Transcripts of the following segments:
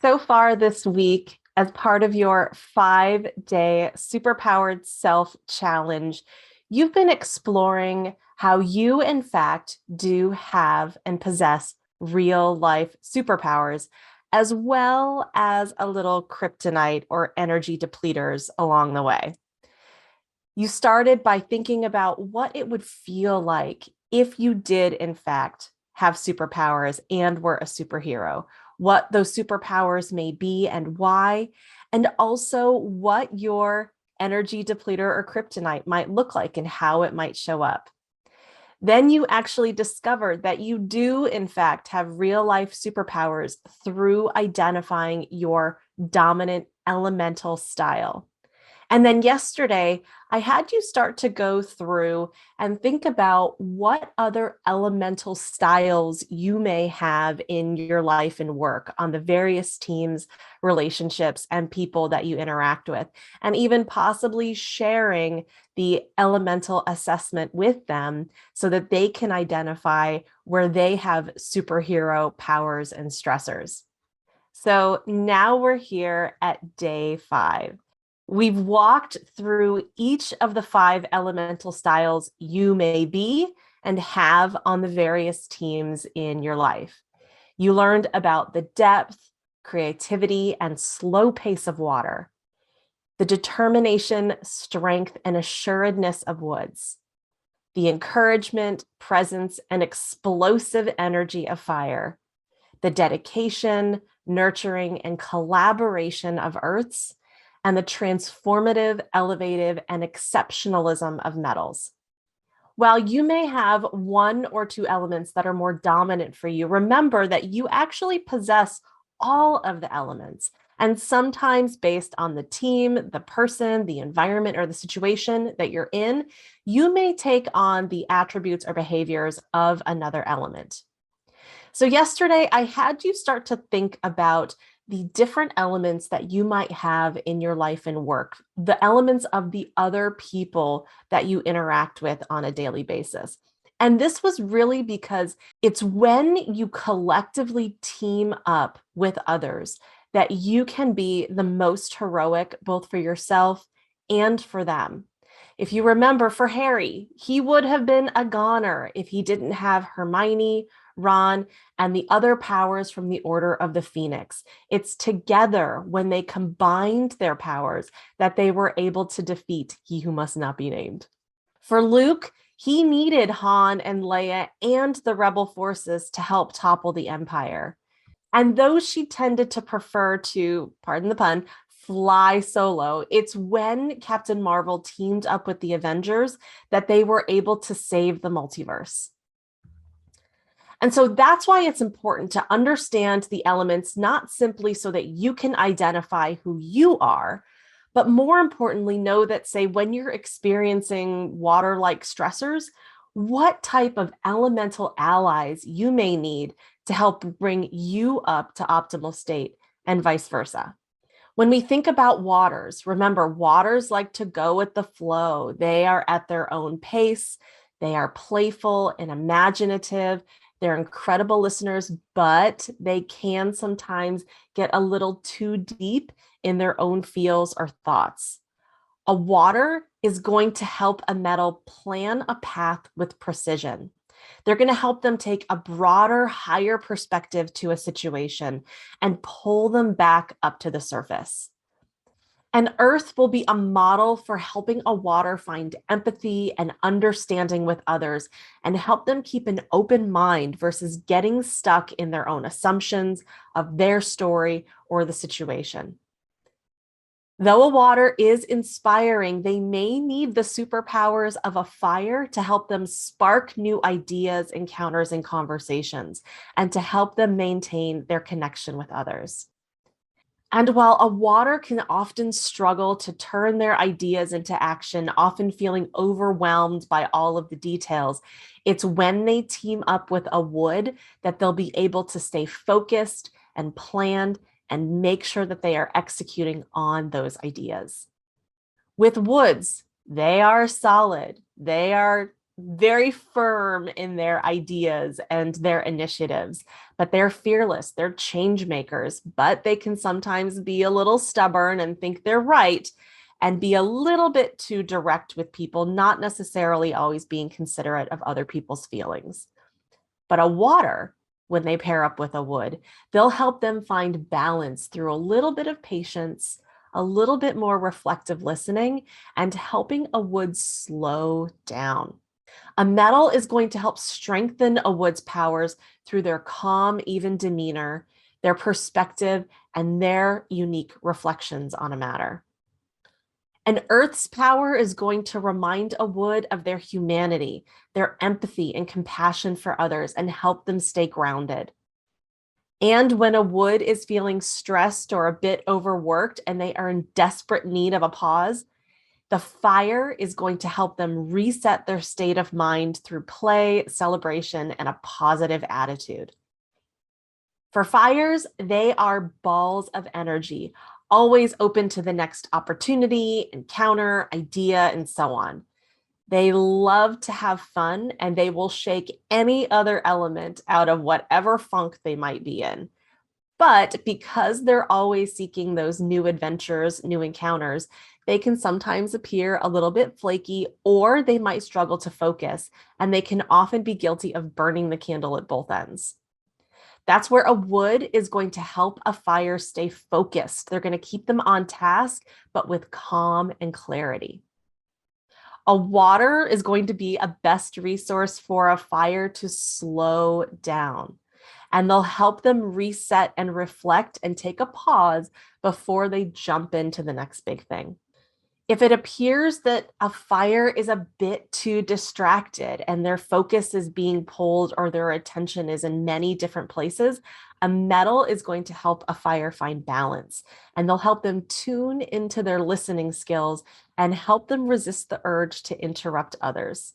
So far this week, as part of your 5-day superpowered self challenge, you've been exploring how you, in fact, do have and possess real life superpowers, as well as a little kryptonite or energy depleters along the way. You started by thinking about what it would feel like if you did, in fact, have superpowers and were a superhero, what those superpowers may be and why, and also what your energy depleter or kryptonite might look like and how it might show up. Then you actually discovered that you do, in fact, have real life superpowers through identifying your dominant elemental style. And then yesterday, I had you start to go through and think about what other elemental styles you may have in your life and work on the various teams, relationships, and people that you interact with, and even possibly sharing the elemental assessment with them so that they can identify where they have superhero powers and stressors. So now we're here at day 5. We've walked through each of the 5 elemental styles you may be and have on the various teams in your life. You learned about the depth, creativity, and slow pace of water, the determination, strength, and assuredness of woods, the encouragement, presence, and explosive energy of fire, the dedication, nurturing, and collaboration of earths, and the transformative, elevative, and exceptionalism of metals. While you may have 1 or 2 elements that are more dominant for you, remember that you actually possess all of the elements. And sometimes based on the team, the person, the environment, or the situation that you're in, you may take on the attributes or behaviors of another element. So yesterday, I had you start to think about the different elements that you might have in your life and work, the elements of the other people that you interact with on a daily basis. And this was really because it's when you collectively team up with others that you can be the most heroic, both for yourself and for them. If you remember, for Harry, he would have been a goner if he didn't have Hermione, Ron, and the other powers from the Order of the Phoenix. It's together when they combined their powers that they were able to defeat He Who Must Not Be Named. For Luke, he needed Han and Leia and the rebel forces to help topple the Empire. And though she tended to prefer to, pardon the pun, fly solo, it's when Captain Marvel teamed up with the Avengers that they were able to save the multiverse. And so that's why it's important to understand the elements, not simply so that you can identify who you are, but more importantly, know that, say, when you're experiencing water-like stressors, what type of elemental allies you may need to help bring you up to optimal state and vice versa. When we think about waters, remember, waters like to go with the flow. They are at their own pace. They are playful and imaginative. They're incredible listeners, but they can sometimes get a little too deep in their own feels or thoughts. A water is going to help a metal plan a path with precision. They're going to help them take a broader, higher perspective to a situation and pull them back up to the surface. And earth will be a model for helping a water find empathy and understanding with others and help them keep an open mind versus getting stuck in their own assumptions of their story or the situation. Though a water is inspiring, they may need the superpowers of a fire to help them spark new ideas, encounters, and conversations, and to help them maintain their connection with others. And while a water can often struggle to turn their ideas into action, often feeling overwhelmed by all of the details, it's when they team up with a wood that they'll be able to stay focused and planned and make sure that they are executing on those ideas. With woods, they are solid. They are very firm in their ideas and their initiatives, but they're fearless. They're change makers, but they can sometimes be a little stubborn and think they're right and be a little bit too direct with people, not necessarily always being considerate of other people's feelings. But a water, when they pair up with a wood, they'll help them find balance through a little bit of patience, a little bit more reflective listening, and helping a wood slow down. A metal is going to help strengthen a wood's powers through their calm, even demeanor, their perspective, and their unique reflections on a matter. And Earth's power is going to remind a wood of their humanity, their empathy and compassion for others, and help them stay grounded. And when a wood is feeling stressed or a bit overworked and they are in desperate need of a pause, the fire is going to help them reset their state of mind through play, celebration, and a positive attitude. For fires, they are balls of energy, always open to the next opportunity, encounter, idea, and so on. They love to have fun and they will shake any other element out of whatever funk they might be in. But because they're always seeking those new adventures, new encounters, they can sometimes appear a little bit flaky or they might struggle to focus, and they can often be guilty of burning the candle at both ends. That's where a wood is going to help a fire stay focused. They're going to keep them on task, but with calm and clarity. A water is going to be a best resource for a fire to slow down. And they'll help them reset and reflect and take a pause before they jump into the next big thing. If it appears that a fire is a bit too distracted and their focus is being pulled or their attention is in many different places, a metal is going to help a fire find balance, and they'll help them tune into their listening skills and help them resist the urge to interrupt others.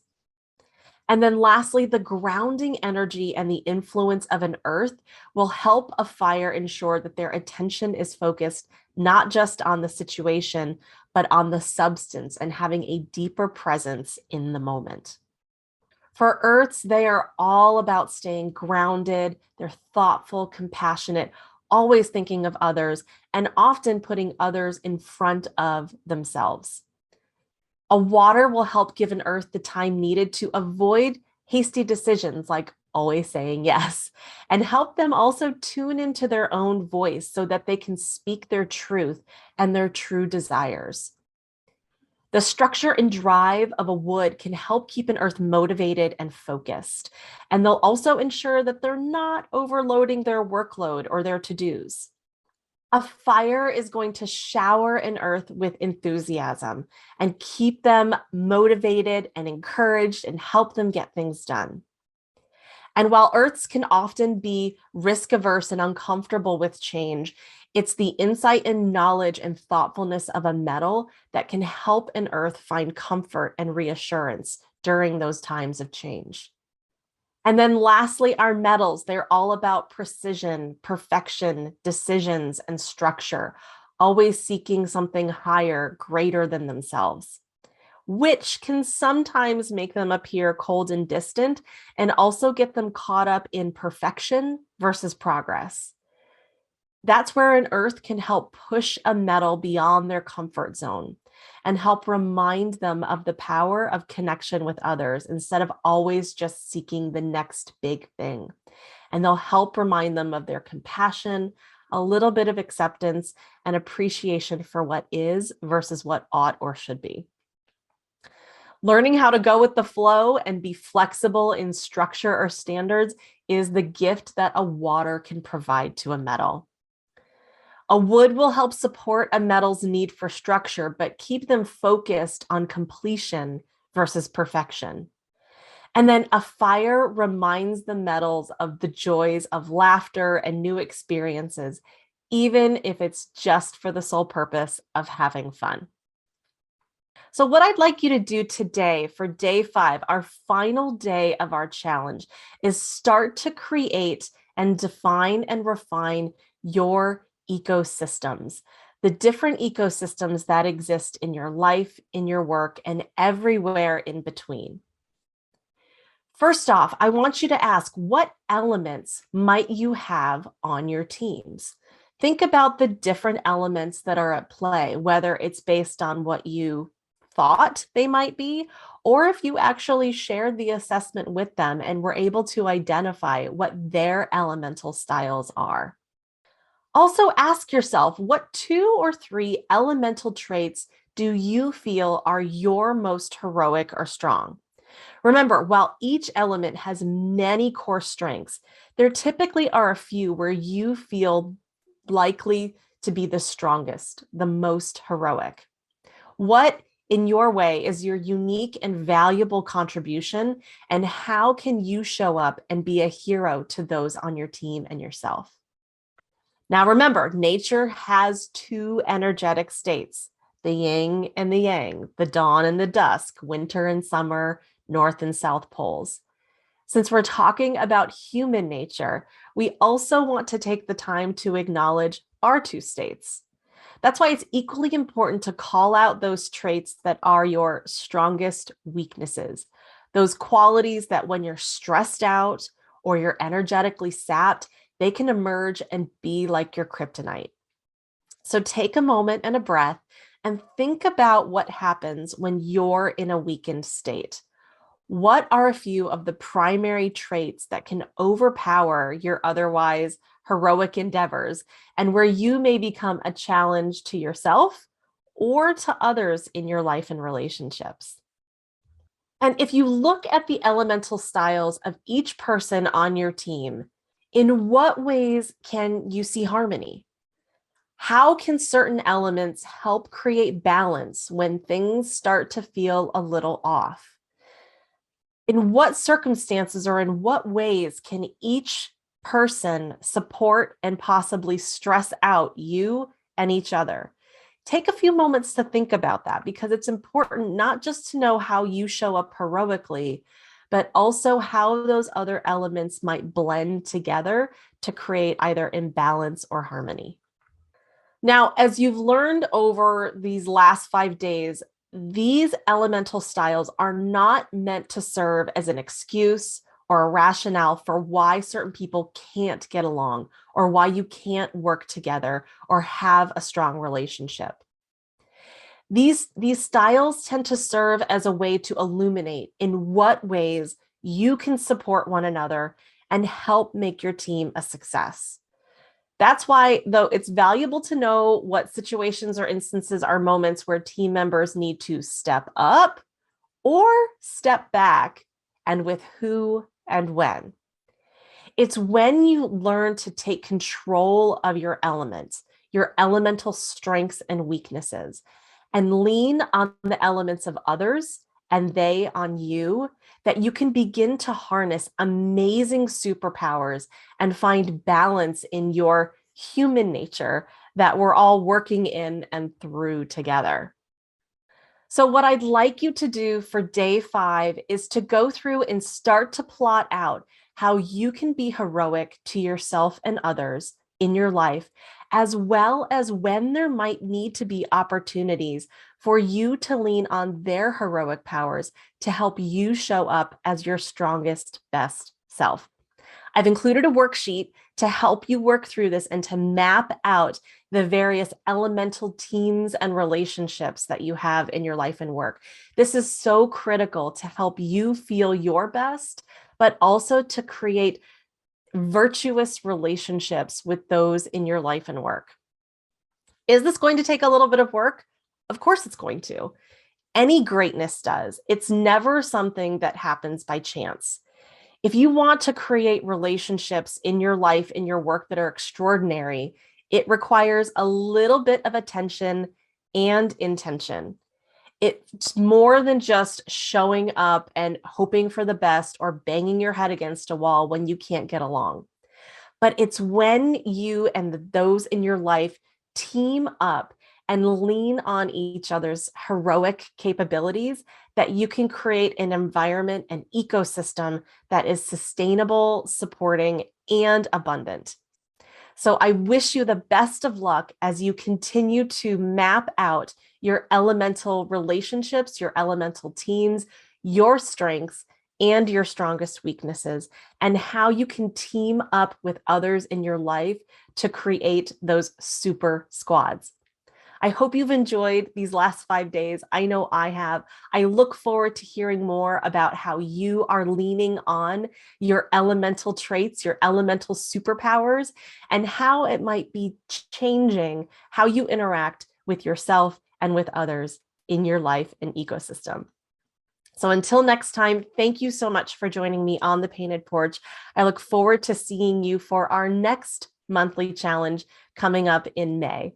And then lastly, the grounding energy and the influence of an earth will help a fire ensure that their attention is focused not just on the situation, but on the substance and having a deeper presence in the moment. For earths, they are all about staying grounded, they're thoughtful, compassionate, always thinking of others, and often putting others in front of themselves. A water will help give an earth the time needed to avoid hasty decisions like always saying yes, and help them also tune into their own voice so that they can speak their truth and their true desires. The structure and drive of a wood can help keep an earth motivated and focused, and they'll also ensure that they're not overloading their workload or their to-dos. A fire is going to shower an earth with enthusiasm and keep them motivated and encouraged and help them get things done. And while earths can often be risk averse and uncomfortable with change, it's the insight and knowledge and thoughtfulness of a metal that can help an earth find comfort and reassurance during those times of change. And then lastly, our metals, they're all about precision, perfection, decisions, and structure, always seeking something higher, greater than themselves, which can sometimes make them appear cold and distant and also get them caught up in perfection versus progress. That's where an earth can help push a metal beyond their comfort zone and help remind them of the power of connection with others instead of always just seeking the next big thing. And they'll help remind them of their compassion, a little bit of acceptance, and appreciation for what is versus what ought or should be. Learning how to go with the flow and be flexible in structure or standards is the gift that a water can provide to a metal. A wood will help support a metal's need for structure, but keep them focused on completion versus perfection. And then a fire reminds the metals of the joys of laughter and new experiences, even if it's just for the sole purpose of having fun. So, what I'd like you to do today for day 5, our final day of our challenge, is start to create and define and refine your ecosystems, the different ecosystems that exist in your life, in your work, and everywhere in between. First off, I want you to ask, what elements might you have on your teams? Think about the different elements that are at play, whether it's based on what you thought they might be, or if you actually shared the assessment with them and were able to identify what their elemental styles are. Also, ask yourself, what 2 or 3 elemental traits do you feel are your most heroic or strong? Remember, while each element has many core strengths, there typically are a few where you feel likely to be the strongest, the most heroic. What, in your way, is your unique and valuable contribution, and how can you show up and be a hero to those on your team and yourself? Now, remember, nature has 2 energetic states, the yin and the yang, the dawn and the dusk, winter and summer, north and south poles. Since we're talking about human nature, we also want to take the time to acknowledge our 2 states. That's why it's equally important to call out those traits that are your strongest weaknesses, those qualities that when you're stressed out or you're energetically sapped, they can emerge and be like your kryptonite. So take a moment and a breath and think about what happens when you're in a weakened state. What are a few of the primary traits that can overpower your otherwise heroic endeavors and where you may become a challenge to yourself or to others in your life and relationships? And if you look at the elemental styles of each person on your team, in what ways can you see harmony? How can certain elements help create balance when things start to feel a little off? In what circumstances or in what ways can each person support and possibly stress out you and each other? Take a few moments to think about that, because it's important not just to know how you show up heroically, but also how those other elements might blend together to create either imbalance or harmony. Now, as you've learned over these last 5 days, these elemental styles are not meant to serve as an excuse or a rationale for why certain people can't get along or why you can't work together or have a strong relationship. These styles tend to serve as a way to illuminate in what ways you can support one another and help make your team a success. That's why, though, it's valuable to know what situations or instances are moments where team members need to step up or step back, and with who and when. It's when you learn to take control of your elements, your elemental strengths and weaknesses, and lean on the elements of others and they on you, that you can begin to harness amazing superpowers and find balance in your human nature that we're all working in and through together. So, what I'd like you to do for day 5 is to go through and start to plot out how you can be heroic to yourself and others in your life, as well as when there might need to be opportunities for you to lean on their heroic powers to help you show up as your strongest, best self. I've included a worksheet to help you work through this and to map out the various elemental teams and relationships that you have in your life and work. This is so critical to help you feel your best, but also to create virtuous relationships with those in your life and work. Is this going to take a little bit of work? Of course it's going to. Any greatness does. It's never something that happens by chance. If you want to create relationships in your life, in your work that are extraordinary, it requires a little bit of attention and intention. It's more than just showing up and hoping for the best or banging your head against a wall when you can't get along. But it's when you and those in your life team up and lean on each other's heroic capabilities that you can create an environment, an ecosystem that is sustainable, supporting, and abundant. So I wish you the best of luck as you continue to map out your elemental relationships, your elemental teams, your strengths, and your strongest weaknesses, and how you can team up with others in your life to create those super squads. I hope you've enjoyed these last 5 days. I know I have. I look forward to hearing more about how you are leaning on your elemental traits, your elemental superpowers, and how it might be changing how you interact with yourself and with others in your life and ecosystem. So until next time, thank you so much for joining me on the Painted Porch. I look forward to seeing you for our next monthly challenge coming up in May.